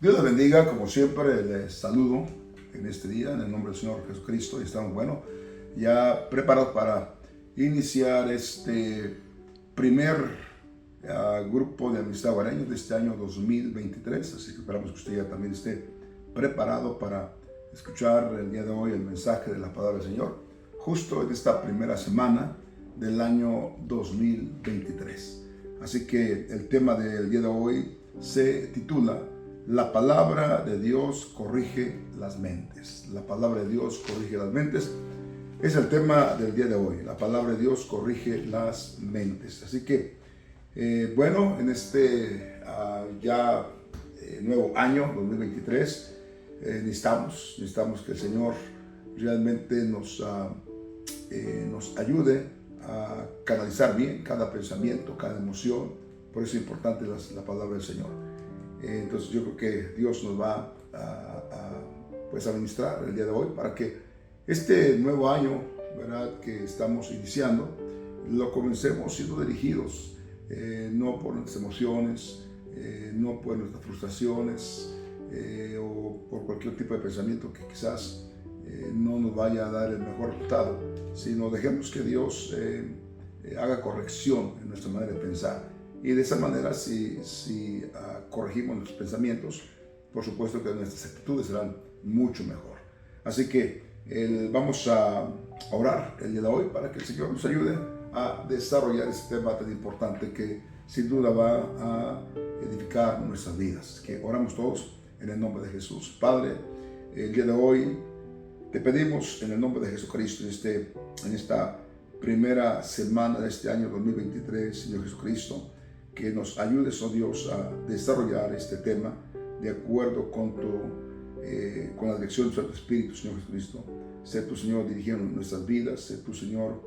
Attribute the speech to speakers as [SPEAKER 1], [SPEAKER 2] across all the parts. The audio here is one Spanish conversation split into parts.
[SPEAKER 1] Dios les bendiga, como siempre, les saludo en este día, en el nombre del Señor Jesucristo, y estamos, ya preparados para iniciar este primer grupo de amistad hogareños de este año 2023, así que esperamos que usted ya también esté preparado para escuchar el día de hoy el mensaje de la palabra del Señor, justo en esta primera semana del año 2023. Así que el tema del día de hoy se titula La palabra de Dios corrige las mentes. La palabra de Dios corrige las mentes. Es el tema del día de hoy. La palabra de Dios corrige las mentes. Así que, en este nuevo año 2023, necesitamos que el Señor realmente nos ayude a canalizar bien cada pensamiento, cada emoción. Por eso es importante la palabra del Señor. Entonces yo creo que Dios nos va a ministrar el día de hoy para que este nuevo año, ¿verdad?, que estamos iniciando, lo comencemos siendo dirigidos no por nuestras emociones, no por nuestras frustraciones o por cualquier tipo de pensamiento que quizás no nos vaya a dar el mejor resultado, sino dejemos que Dios haga corrección en nuestra manera de pensar. Y de esa manera, si corregimos nuestros pensamientos, por supuesto que nuestras actitudes serán mucho mejor. Así que vamos a orar el día de hoy para que el Señor nos ayude a desarrollar este tema tan importante que sin duda va a edificar nuestras vidas. Que oramos todos en el nombre de Jesús. Padre, el día de hoy te pedimos en el nombre de Jesucristo, en esta primera semana de este año 2023, Señor Jesucristo, que nos ayudes, oh Dios, a desarrollar este tema de acuerdo con la dirección de tu Espíritu, Señor Jesucristo. Sé tu, Señor, dirigiendo nuestras vidas, sé tu, Señor,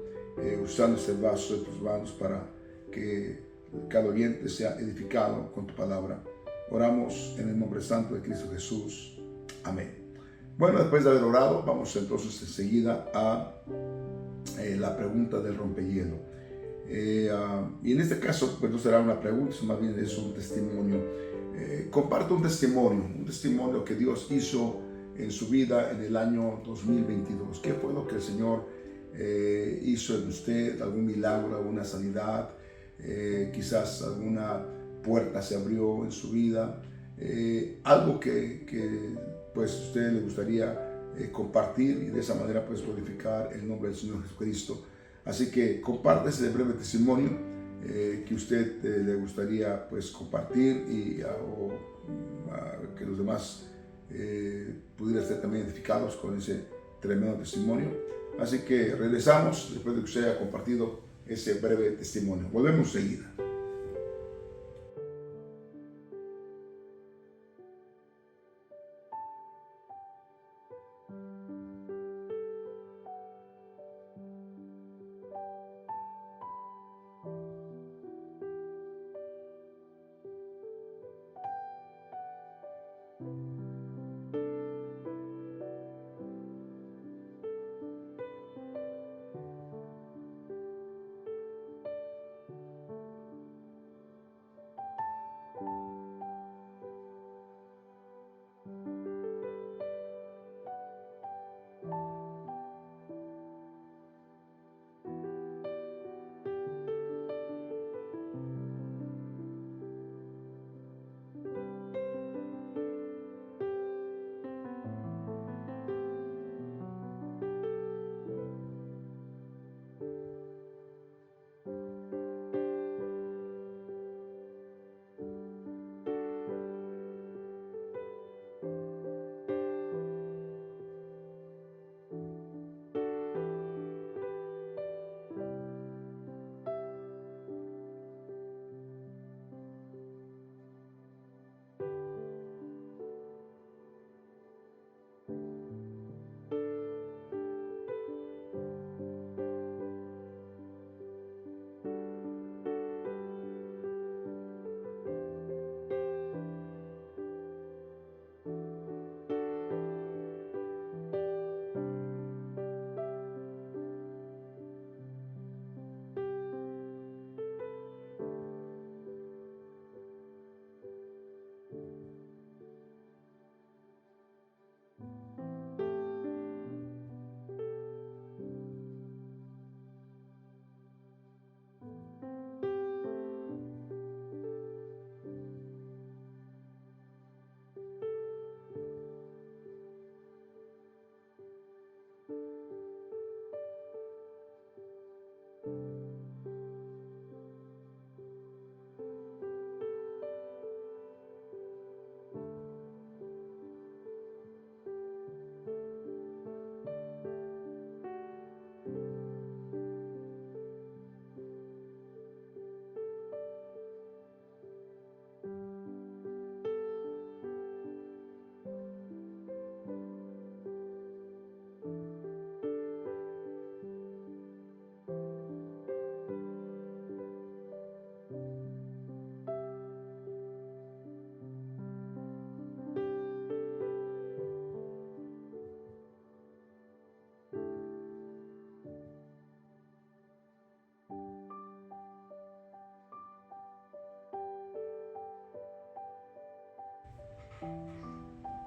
[SPEAKER 1] usando este vaso de tus manos para que cada oyente sea edificado con tu palabra. Oramos en el nombre santo de Cristo Jesús. Amén. Bueno, después de haber orado, vamos entonces enseguida a la pregunta del rompehielo. Y en este caso, pues no será una pregunta, más bien es un testimonio. Comparto un testimonio que Dios hizo en su vida en el año 2022. ¿Qué fue lo que el Señor hizo en usted? ¿Algún milagro, alguna sanidad? Quizás alguna puerta se abrió en su vida. Algo que pues usted le gustaría compartir y de esa manera pues glorificar el nombre del Señor Jesucristo. Así que comparte ese breve testimonio que usted le gustaría pues compartir y que los demás pudieran ser también edificados con ese tremendo testimonio. Así que regresamos después de que usted haya compartido ese breve testimonio. Volvemos enseguida.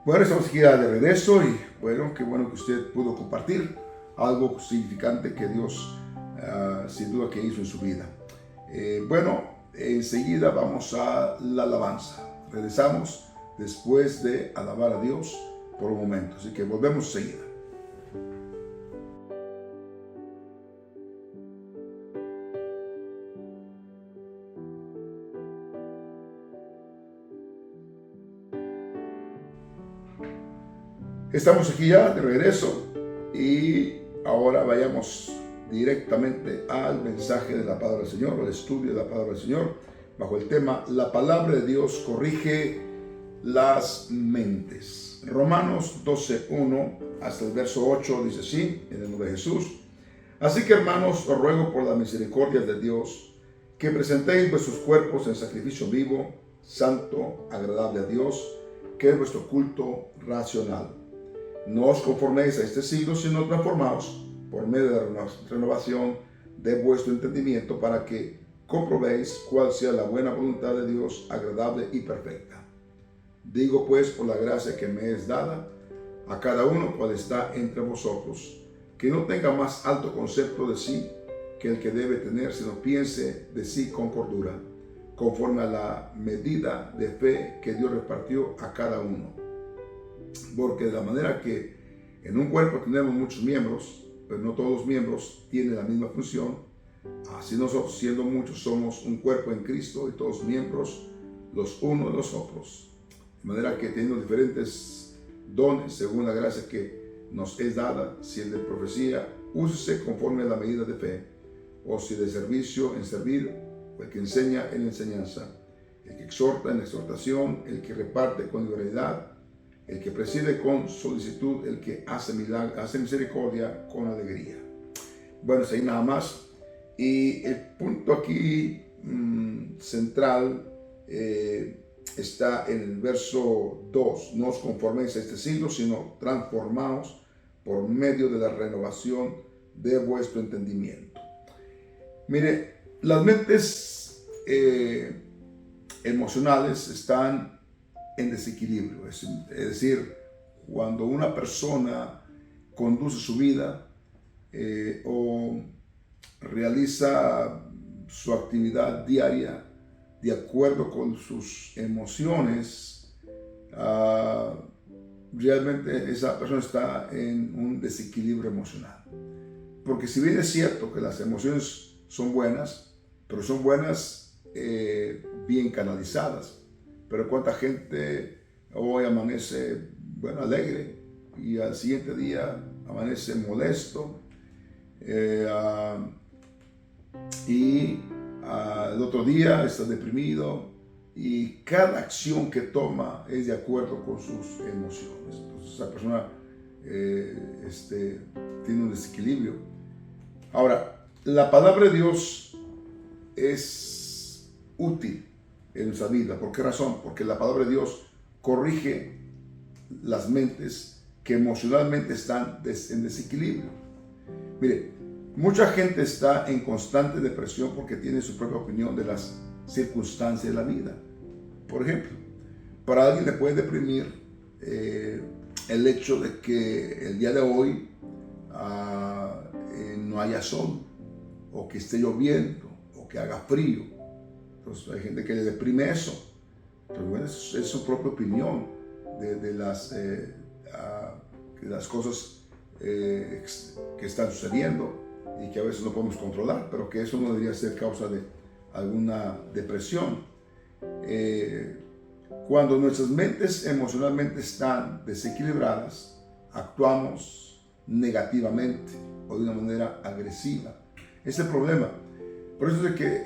[SPEAKER 1] Bueno, estamos aquí de regreso y bueno, qué bueno que usted pudo compartir algo significante que Dios sin duda que hizo en su vida. Bueno, enseguida vamos a la alabanza. Regresamos después de alabar a Dios por un momento, así que volvemos enseguida. Estamos aquí ya de regreso y ahora vayamos directamente al mensaje de la palabra del Señor, al estudio de la palabra del Señor, bajo el tema La palabra de Dios corrige las mentes. Romanos 12:1 hasta el verso 8 dice así, en el nombre de Jesús. Así que, hermanos, os ruego por la misericordia de Dios que presentéis vuestros cuerpos en sacrificio vivo, santo, agradable a Dios, que es vuestro culto racional. No os conforméis a este siglo, sino transformaos por medio de la renovación de vuestro entendimiento, para que comprobéis cuál sea la buena voluntad de Dios, agradable y perfecta. Digo pues, por la gracia que me es dada, a cada uno cual está entre vosotros, que no tenga más alto concepto de sí que el que debe tener, sino piense de sí con cordura, conforme a la medida de fe que Dios repartió a cada uno. Porque de la manera que en un cuerpo tenemos muchos miembros, pero no todos los miembros tienen la misma función, así nosotros, siendo muchos, somos un cuerpo en Cristo y todos miembros los unos de los otros. De manera que teniendo diferentes dones según la gracia que nos es dada, si el de profecía, úsese conforme a la medida de fe, o si de servicio, en servir, o el que enseña en enseñanza, el que exhorta en exhortación, el que reparte con liberalidad, el que preside con solicitud, el que hace misericordia con alegría. Bueno, ahí nada más. Y el punto aquí central está en el verso 2. No os conforméis a este siglo, sino transformaos por medio de la renovación de vuestro entendimiento. Mire, las mentes emocionales están en desequilibrio, es decir, cuando una persona conduce su vida o realiza su actividad diaria de acuerdo con sus emociones, realmente esa persona está en un desequilibrio emocional. Porque si bien es cierto que las emociones son buenas, pero son buenas bien canalizadas. Pero cuánta gente hoy amanece, bueno, alegre y al siguiente día amanece molesto y el otro día está deprimido, y cada acción que toma es de acuerdo con sus emociones. Entonces esa persona tiene un desequilibrio. Ahora, la palabra de Dios es útil en nuestra vida. ¿Por qué razón? Porque la palabra de Dios corrige las mentes que emocionalmente están en desequilibrio. Mire, mucha gente está en constante depresión porque tiene su propia opinión de las circunstancias de la vida. Por ejemplo, para alguien le puede deprimir el hecho de que el día de hoy no haya sol, o que esté lloviendo, o que haga frío. Entonces hay gente que le deprime eso. Pero bueno, es su propia opinión de las cosas que están sucediendo y que a veces no podemos controlar, pero que eso no debería ser causa de alguna depresión. Cuando nuestras mentes emocionalmente están desequilibradas, actuamos negativamente o de una manera agresiva. Ese es el problema. Por eso es de que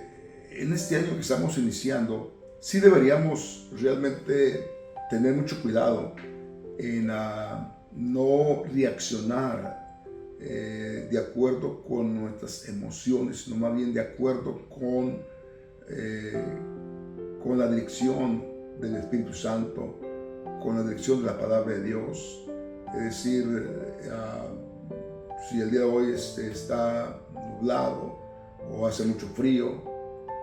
[SPEAKER 1] en este año que estamos iniciando, sí deberíamos realmente tener mucho cuidado en no reaccionar de acuerdo con nuestras emociones, sino más bien de acuerdo con la dirección del Espíritu Santo, con la dirección de la palabra de Dios. Es decir, si el día de hoy está nublado o hace mucho frío,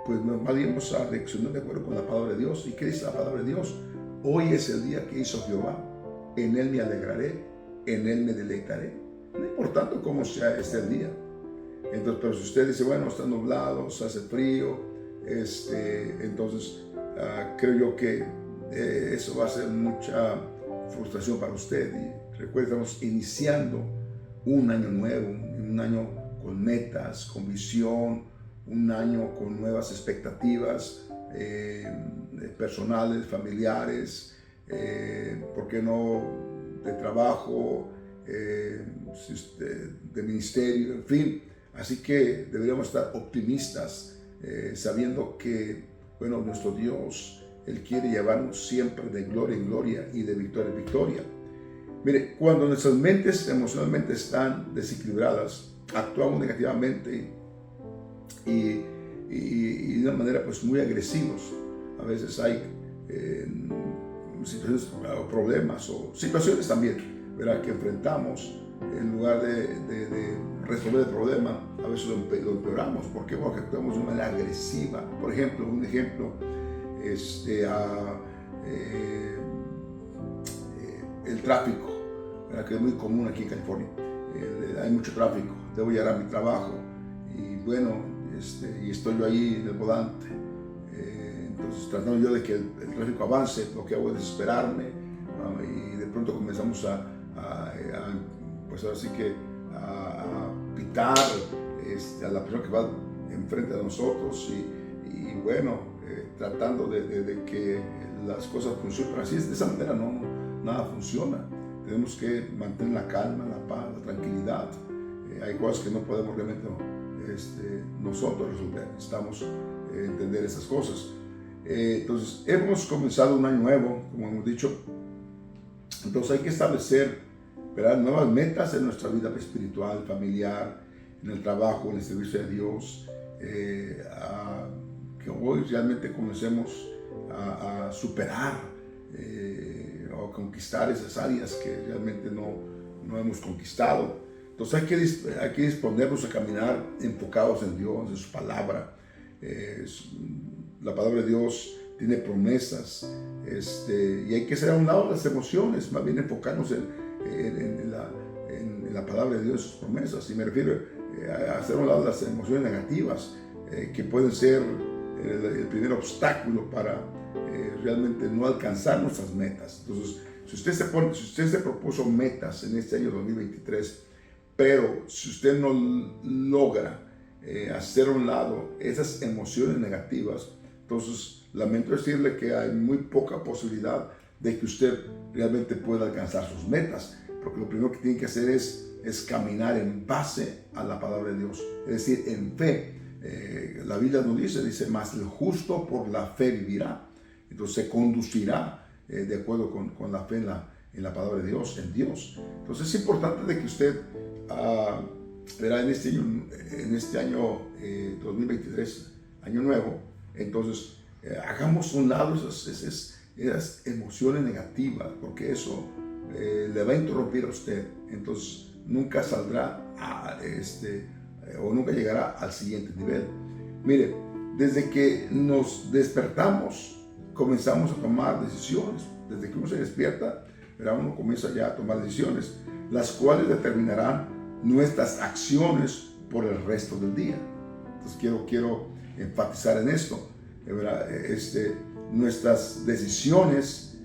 [SPEAKER 1] pues más bien vamos a reaccionar de acuerdo con la palabra de Dios. ¿Y qué dice la palabra de Dios? Hoy es el día que hizo Jehová. En él me alegraré, en él me deleitaré. No importa cómo sea este día. Entonces, pero si usted dice, bueno, está nublado, se hace frío, entonces creo yo que eso va a ser mucha frustración para usted. Y recuerde, estamos iniciando un año nuevo, un año con metas, con visión, un año con nuevas expectativas personales, familiares, ¿por qué no? De trabajo, de ministerio, en fin. Así que deberíamos estar optimistas, sabiendo que, bueno, nuestro Dios, Él quiere llevarnos siempre de gloria en gloria y de victoria en victoria. Mire, cuando nuestras mentes emocionalmente están desequilibradas, actuamos negativamente y de una manera pues muy agresivos. A veces hay situaciones o problemas o situaciones también, ¿verdad?, que enfrentamos. En lugar de resolver el problema, a veces lo empeoramos. ¿Por qué? Porque actuamos de una manera agresiva. Por ejemplo, un ejemplo, el tráfico, ¿verdad?, que es muy común aquí en California. Hay mucho tráfico, debo llegar a mi trabajo y bueno, y estoy yo ahí en el volante. Entonces, tratando yo de que el tráfico avance, lo que hago es desesperarme, y de pronto comenzamos pues ahora sí que a pitar a la persona que va enfrente de nosotros y bueno, tratando de que las cosas funcionen. Pero así de esa manera nada funciona. Tenemos que mantener la calma, la paz, la tranquilidad. Hay cosas que no podemos realmente nosotros resolver. Necesitamos entender esas cosas. Entonces, hemos comenzado un año nuevo, como hemos dicho. Entonces hay que establecer, ¿verdad?, nuevas metas en nuestra vida espiritual, familiar, en el trabajo, en el servicio de Dios. Que hoy realmente comencemos a superar o a conquistar esas áreas que realmente no hemos conquistado. Entonces hay que disponernos a caminar enfocados en Dios, en su palabra. La palabra de Dios tiene promesas, y hay que hacer a un lado las emociones, más bien enfocarnos en la palabra de Dios y sus promesas. Y me refiero a hacer a un lado las emociones negativas, que pueden ser el primer obstáculo para realmente no alcanzar nuestras metas. Entonces, si usted se propuso metas en este año 2023, pero si usted no logra hacer a un lado esas emociones negativas, entonces lamento decirle que hay muy poca posibilidad de que usted realmente pueda alcanzar sus metas, porque lo primero que tiene que hacer es caminar en base a la palabra de Dios, es decir, en fe. La Biblia nos dice, mas el justo por la fe vivirá. Entonces se conducirá de acuerdo con la fe en la palabra de Dios, en Dios. Entonces es importante de que usted verá en este año 2023, año nuevo, entonces hagamos a un lado esas emociones negativas, porque eso le va a interrumpir a usted. Entonces nunca saldrá o nunca llegará al siguiente nivel. Mire, desde que nos despertamos, comenzamos a tomar decisiones. Desde que uno se despierta, uno comienza ya a tomar decisiones, las cuales determinarán nuestras acciones por el resto del día. Entonces quiero enfatizar en esto. Nuestras decisiones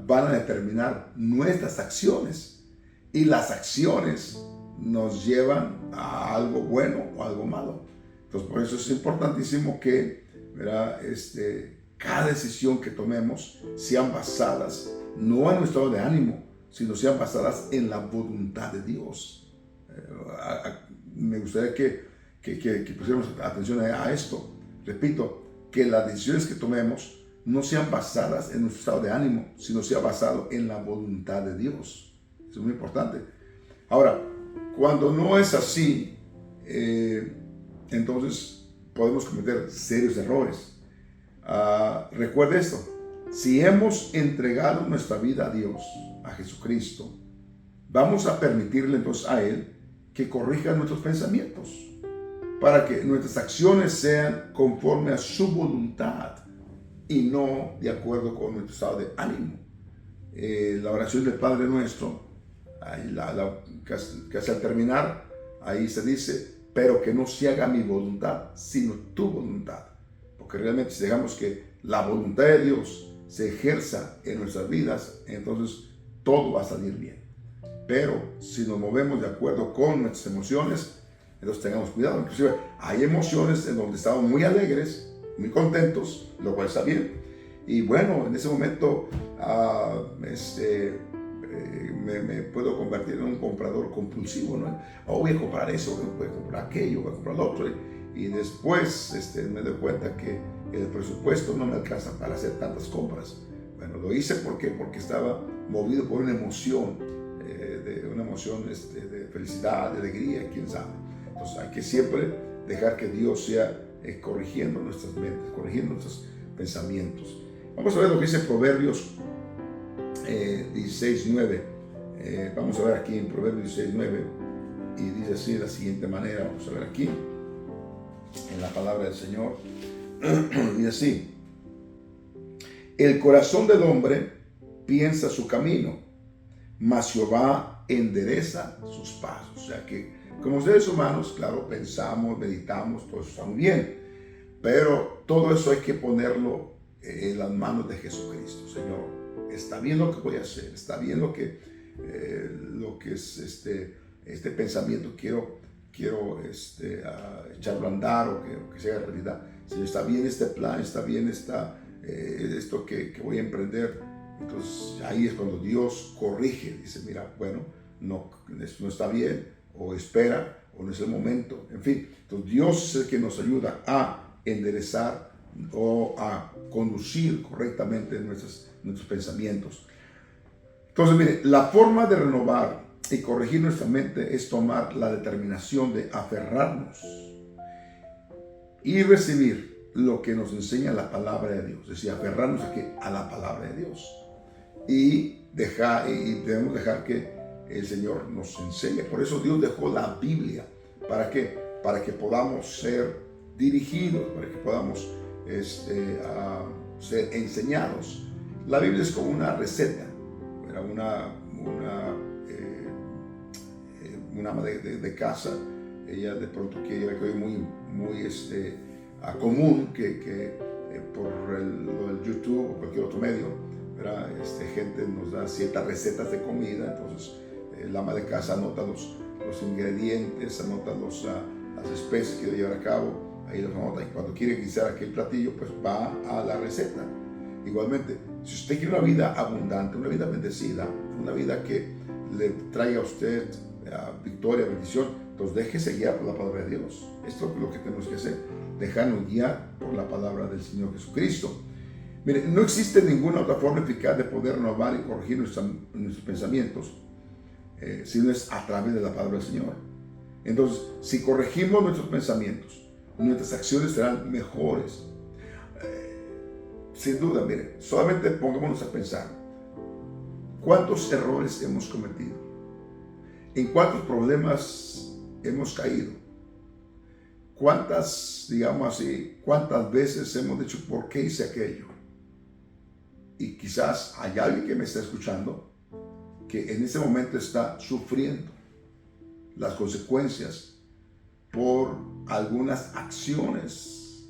[SPEAKER 1] van a determinar nuestras acciones, y las acciones nos llevan a algo bueno o algo malo. Entonces, por eso es importantísimo que, cada decisión que tomemos sean basadas no en nuestro estado de ánimo, sino sean basadas en la voluntad de Dios. Me gustaría que pusiéramos atención a esto. Repito, que las decisiones que tomemos no sean basadas en nuestro estado de ánimo, sino sea basado en la voluntad de Dios. Eso es muy importante. Ahora, cuando no es así, entonces podemos cometer serios errores. Recuerde esto: si hemos entregado nuestra vida a Dios, a Jesucristo, vamos a permitirle entonces a Él que corrija nuestros pensamientos, para que nuestras acciones sean conforme a su voluntad y no de acuerdo con nuestro estado de ánimo. La oración del Padre Nuestro, ahí casi al terminar, ahí se dice, pero que no se haga mi voluntad, sino tu voluntad. Porque realmente si dejamos que la voluntad de Dios se ejerza en nuestras vidas, entonces todo va a salir bien. Pero si nos movemos de acuerdo con nuestras emociones, entonces tengamos cuidado. Inclusive hay emociones en donde estamos muy alegres, muy contentos, lo cual está bien. Y bueno, en ese momento me puedo convertir en un comprador compulsivo, ¿no? Voy a comprar eso, voy a comprar aquello, voy a comprar lo otro. Y después me doy cuenta que el presupuesto no me alcanza para hacer tantas compras. Bueno, lo hice porque estaba movido por una emoción, de felicidad, de alegría, quién sabe. Entonces hay que siempre dejar que Dios sea corrigiendo nuestras mentes, corrigiendo nuestros pensamientos. Vamos a ver lo que dice Proverbios 16:9. Vamos a ver aquí en Proverbios 16:9 y dice así de la siguiente manera. Vamos a ver aquí en la palabra del Señor. Dice así: el corazón del hombre piensa su camino, mas Jehová endereza sus pasos. O sea que como seres humanos, claro, pensamos, meditamos, todo eso está muy bien, pero todo eso hay que ponerlo en las manos de Jesucristo. Señor, está bien lo que voy a hacer, está bien lo que es este pensamiento, quiero echarlo a andar o que sea realidad. Señor, está bien este plan, está bien esto que voy a emprender. Entonces ahí es cuando Dios corrige, dice, mira, bueno, no, esto no está bien, o espera, o no es el momento, en fin. Entonces Dios es el que nos ayuda a enderezar o a conducir correctamente nuestros pensamientos. Entonces, mire, la forma de renovar y corregir nuestra mente es tomar la determinación de aferrarnos y recibir lo que nos enseña la palabra de Dios. Es decir, aferrarnos a la palabra de Dios y debemos dejar que el Señor nos enseñe. Por eso Dios dejó la Biblia. ¿Para qué? Para que podamos ser dirigidos, para que podamos ser enseñados. La Biblia es como una receta. Era una ama de casa. Ella de pronto que hoy muy común que por lo del YouTube o cualquier otro medio, gente nos da ciertas recetas de comida. Entonces el ama de casa anota los ingredientes, anota las especies que debe llevar a cabo, ahí los anota, y cuando quiere guisar aquel platillo, pues va a la receta. Igualmente, si usted quiere una vida abundante, una vida bendecida, una vida que le traiga a usted victoria, bendición, entonces déjese guiar por la palabra de Dios. Esto es lo que tenemos que hacer, dejarnos guiar por la palabra del Señor Jesucristo. Mire, no existe ninguna otra forma eficaz de poder renovar y corregir nuestros pensamientos, si no es a través de la palabra del Señor. Entonces, si corregimos nuestros pensamientos, nuestras acciones serán mejores. Sin duda, mire, solamente pongámonos a pensar cuántos errores hemos cometido, en cuántos problemas hemos caído, cuántas veces hemos dicho, ¿por qué hice aquello? Y quizás hay alguien que me está escuchando que en ese momento está sufriendo las consecuencias por algunas acciones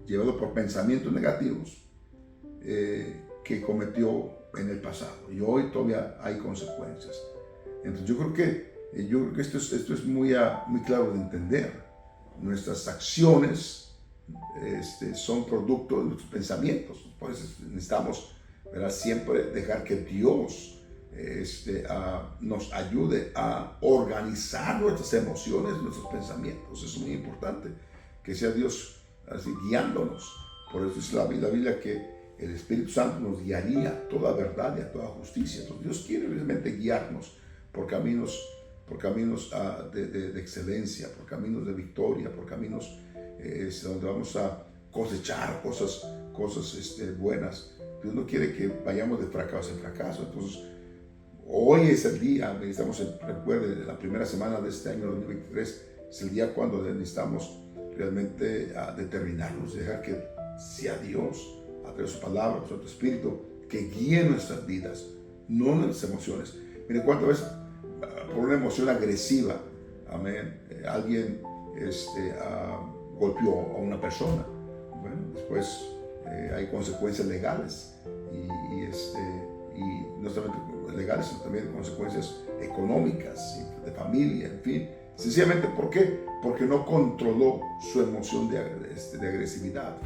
[SPEAKER 1] llevadas por pensamientos negativos que cometió en el pasado, y hoy todavía hay consecuencias. Entonces yo creo que esto es muy claro de entender. Nuestras acciones son producto de nuestros pensamientos. Por eso necesitamos, ¿verdad?, siempre dejar que Dios nos ayude a organizar nuestras emociones, nuestros pensamientos. Es muy importante que sea Dios así guiándonos. Por eso es la Biblia que el Espíritu Santo nos guiaría a toda verdad y a toda justicia. Entonces Dios quiere realmente guiarnos por caminos de excelencia, por caminos de victoria, por caminos donde vamos a cosechar cosas buenas. Dios no quiere que vayamos de fracaso en fracaso. Entonces hoy es el día, recuerde, la primera semana de este año 2023 es el día cuando necesitamos realmente determinarnos, dejar que sea Dios a través de su palabra, de su Espíritu, que guíe nuestras vidas, no nuestras emociones. Mire, cuántas veces por una emoción agresiva, amén, alguien golpeó a una persona. Bueno, después hay consecuencias legales y no solamente legales, sino también consecuencias económicas, de familia, en fin. Sencillamente, ¿por qué? Porque no controló su emoción de agresividad.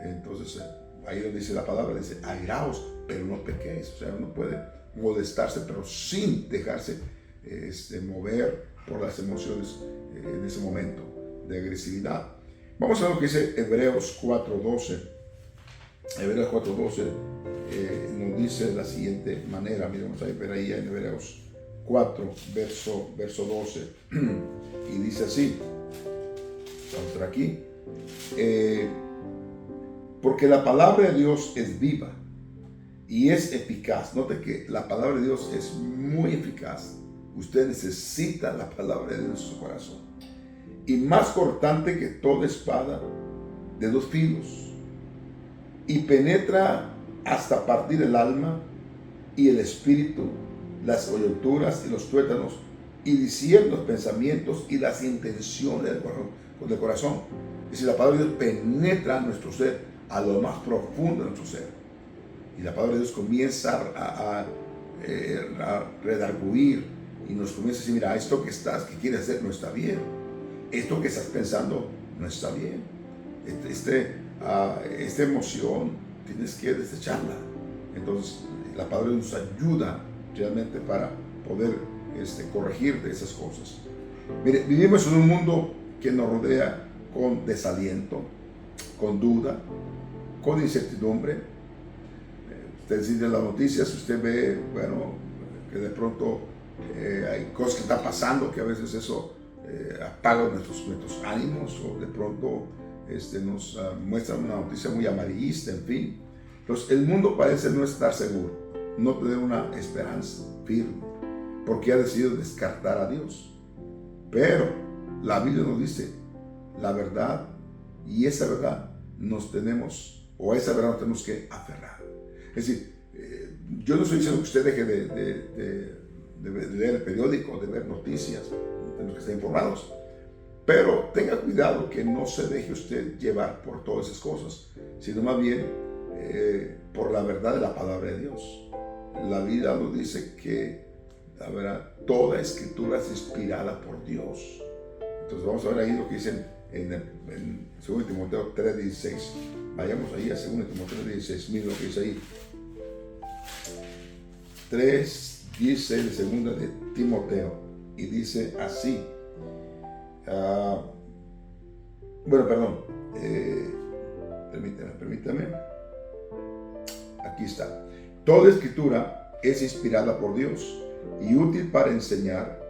[SPEAKER 1] Entonces, ahí donde dice la palabra, dice, airaos, pero no pequéis. O sea, uno puede molestarse, pero sin dejarse mover por las emociones en ese momento de agresividad. Vamos a ver lo que dice Hebreos 4:12. Hebreos 4:12 nos dice de la siguiente manera. Miremos ahí, ver ahí en Hebreos 4, verso 12. Y dice así. Vamos a ver aquí. Porque la palabra de Dios es viva y es eficaz. Note que la palabra de Dios es muy eficaz. Usted necesita la palabra de Dios en su corazón. Y más cortante que toda espada de 2 filos. Y penetra hasta partir el alma y el espíritu, las coyunturas y los tuétanos, y discierne los pensamientos y las intenciones del corazón. Es decir, la palabra de Dios penetra nuestro ser, a lo más profundo de nuestro ser. Y la palabra de Dios comienza a redarguir y nos comienza a decir, mira, esto que quieres hacer no está bien. Esto que estás pensando no está bien. Esta emoción tienes que desecharla. Entonces, la palabra nos ayuda realmente para poder corregir de esas cosas. Mire, vivimos en un mundo que nos rodea con desaliento, con duda, con incertidumbre. Usted sigue las noticias, usted ve, bueno, que de pronto hay cosas que están pasando, que a veces eso apaga nuestros ánimos, o de pronto nos muestra una noticia muy amarillista, en fin. Entonces, el mundo parece no estar seguro, no tener una esperanza firme, porque ha decidido descartar a Dios. Pero la Biblia nos dice la verdad, y esa verdad nos tenemos que aferrar. Es decir, yo no estoy diciendo que usted deje de leer el periódico, de ver noticias, tenemos que estar informados, pero tenga cuidado que no se deje usted llevar por todas esas cosas, sino más bien por la verdad de la palabra de Dios. La Biblia nos dice que la verdad, toda escritura es inspirada por Dios. Entonces vamos a ver ahí lo que dicen en 2 Timoteo 3:16. Vayamos ahí a 2 Timoteo 3:16. Miren lo que dice ahí. 3:16 de 2 de Timoteo. Y dice así. Permítame. Aquí está. Toda escritura es inspirada por Dios y útil para enseñar,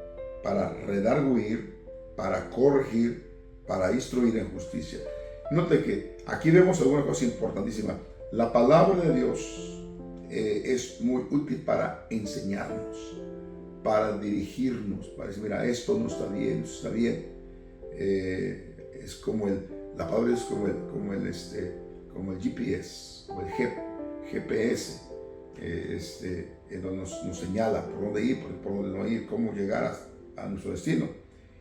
[SPEAKER 1] para redarguir, para corregir, para instruir en justicia. Note que aquí vemos alguna cosa importantísima. La palabra de Dios es muy útil para enseñarnos, para dirigirnos, para decir, mira, esto no está bien, esto está bien. Es como la palabra es como el GPS, o el GPS, en donde nos señala por dónde ir, por dónde no ir, cómo llegar a nuestro destino.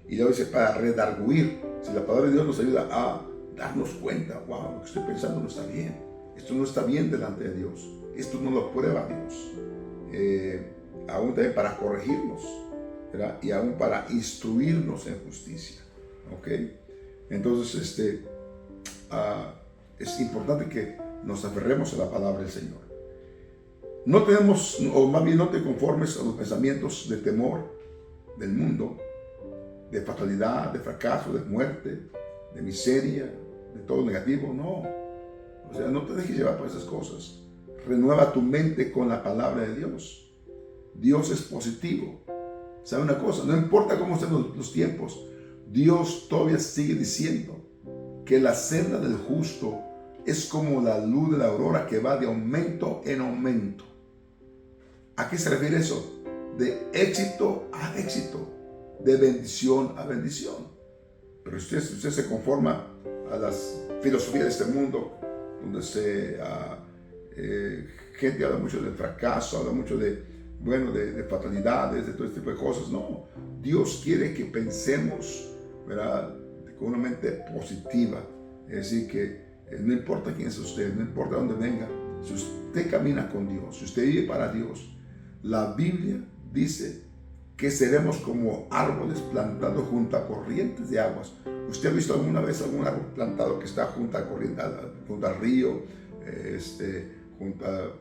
[SPEAKER 1] Y luego dice, para redarguir. Si la palabra de Dios nos ayuda a darnos cuenta, wow, lo que estoy pensando no está bien, esto no está bien delante de Dios, esto no lo prueba Dios. Aún también para corregirnos, ¿verdad? Y aún para instruirnos en justicia. ¿Ok? Entonces, es importante que nos aferremos a la palabra del Señor. No tenemos, o más bien no te conformes a los pensamientos de temor del mundo, de fatalidad, de fracaso, de muerte, de miseria, de todo negativo. No. O sea, no te dejes llevar por esas cosas. Renueva tu mente con la palabra de Dios. Dios es positivo. ¿Sabe una cosa? No importa cómo estén los tiempos, Dios todavía sigue diciendo que la senda del justo es como la luz de la aurora que va de aumento en aumento. ¿A qué se refiere eso? De éxito a éxito, de bendición a bendición. Pero si usted se conforma a las filosofías de este mundo, donde gente habla mucho del fracaso, habla mucho de fatalidades, de todo este tipo de cosas. No, Dios quiere que pensemos, ¿verdad?, con una mente positiva. Es decir, que no importa quién es usted, no importa dónde venga, si usted camina con Dios, si usted vive para Dios, la Biblia dice que seremos como árboles plantados junto a corrientes de aguas. ¿Usted ha visto alguna vez algún árbol plantado que está junto a corriente, junto al río, junto a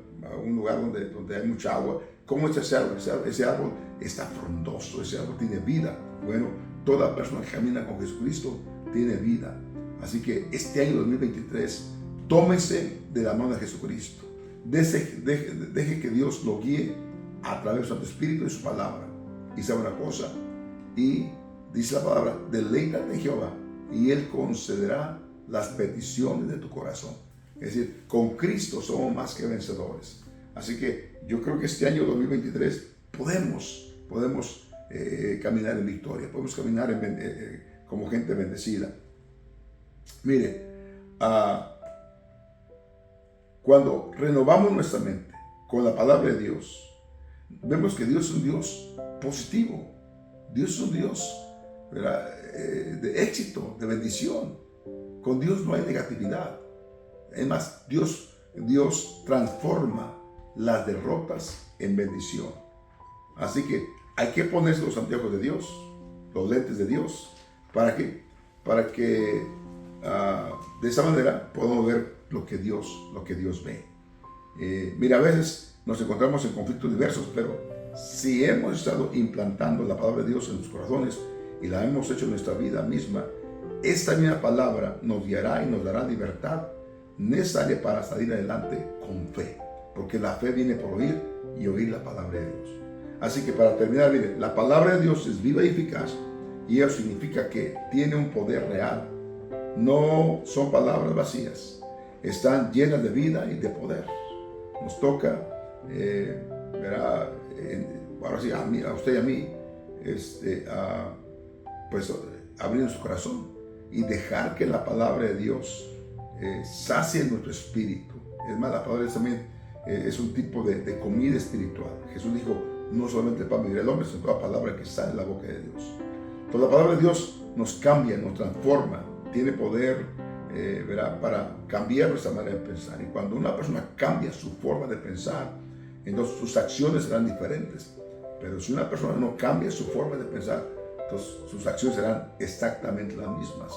[SPEAKER 1] un lugar donde hay mucha agua? ¿Cómo es ese árbol? Ese árbol está frondoso, ese árbol tiene vida. Bueno, toda persona que camina con Jesucristo tiene vida. Así que este año 2023, tómese de la mano de Jesucristo. Deje que Dios lo guíe a través de su Santo Espíritu y su palabra. Y sabe una cosa, y dice la palabra, deleítate en Jehová y Él concederá las peticiones de tu corazón. Es decir, con Cristo somos más que vencedores. Así que yo creo que este año 2023 podemos caminar en victoria, podemos caminar como gente bendecida. Mire, cuando renovamos nuestra mente con la palabra de Dios, vemos que Dios es un Dios positivo. Dios es un Dios, ¿verdad?, de éxito, de bendición. Con Dios no hay negatividad. Además, Dios transforma las derrotas en bendición. Así que hay que ponerse los anteojos de Dios, los lentes de Dios. ¿Para qué? Para que de esa manera podamos ver lo que Dios ve. Mira, a veces nos encontramos en conflictos diversos, pero si hemos estado implantando la palabra de Dios en nuestros corazones y la hemos hecho en nuestra vida misma, esta misma palabra nos guiará y nos dará libertad necesaria para salir adelante con fe, porque la fe viene por oír y oír la palabra de Dios. Así que para terminar, mire, la palabra de Dios es viva y eficaz, y eso significa que tiene un poder real. No son palabras vacías, están llenas de vida y de poder. Nos toca, ahora sí, a usted y a mí, pues abrir nuestro corazón y dejar que la palabra de Dios sacie nuestro espíritu. Es más, la palabra de Dios también es un tipo de comida espiritual. Jesús dijo, no solamente el pan vivirá el hombre, sino toda palabra que sale de la boca de Dios. Entonces la palabra de Dios nos cambia, nos transforma, tiene poder para cambiar nuestra manera de pensar. Y cuando una persona cambia su forma de pensar, entonces sus acciones serán diferentes. Pero si una persona no cambia su forma de pensar, entonces sus acciones serán exactamente las mismas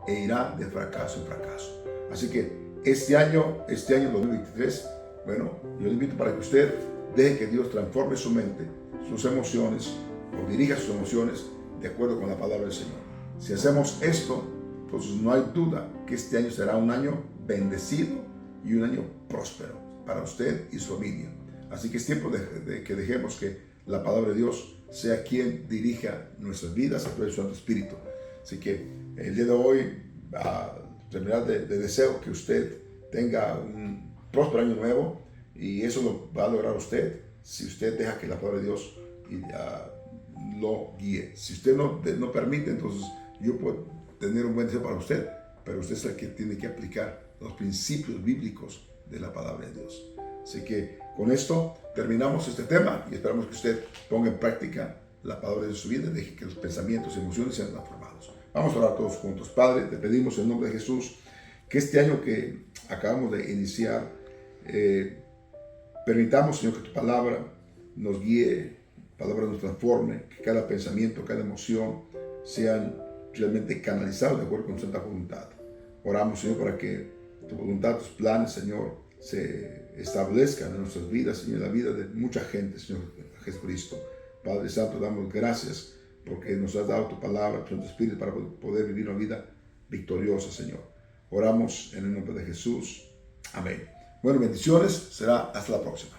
[SPEAKER 1] e irá de fracaso en fracaso. Así que este año 2023, bueno, yo le invito para que usted deje que Dios transforme su mente, sus emociones, o dirija sus emociones de acuerdo con la palabra del Señor. Si hacemos esto, entonces no hay duda que este año será un año bendecido y un año próspero para usted y su familia. Así que es tiempo de que dejemos que la palabra de Dios sea quien dirija nuestras vidas a través de su Santo Espíritu. Así que el día de hoy, terminar de deseo que usted tenga un próspero año nuevo, y eso lo va a lograr usted si usted deja que la palabra de Dios lo guíe. Si usted no permite, entonces yo puedo tener un buen deseo para usted, pero usted es el que tiene que aplicar los principios bíblicos de la palabra de Dios. Así que con esto terminamos este tema y esperamos que usted ponga en práctica la palabra de su vida y deje que los pensamientos y emociones sean transformados. Vamos a orar todos juntos. Padre, te pedimos en el nombre de Jesús que este año que acabamos de iniciar, permitamos, Señor, que tu palabra nos guíe, palabra nos transforme, que cada pensamiento, cada emoción sean realmente canalizados de acuerdo con tu santa voluntad. Oramos, Señor, para que tu voluntad, tus planes, Señor, se establezcan en nuestras vidas, Señor, en la vida de mucha gente, Señor Jesucristo. Padre Santo, damos gracias porque nos has dado tu palabra, tu Santo Espíritu, para poder vivir una vida victoriosa, Señor. Oramos en el nombre de Jesús. Amén. Bueno, bendiciones. Será hasta la próxima.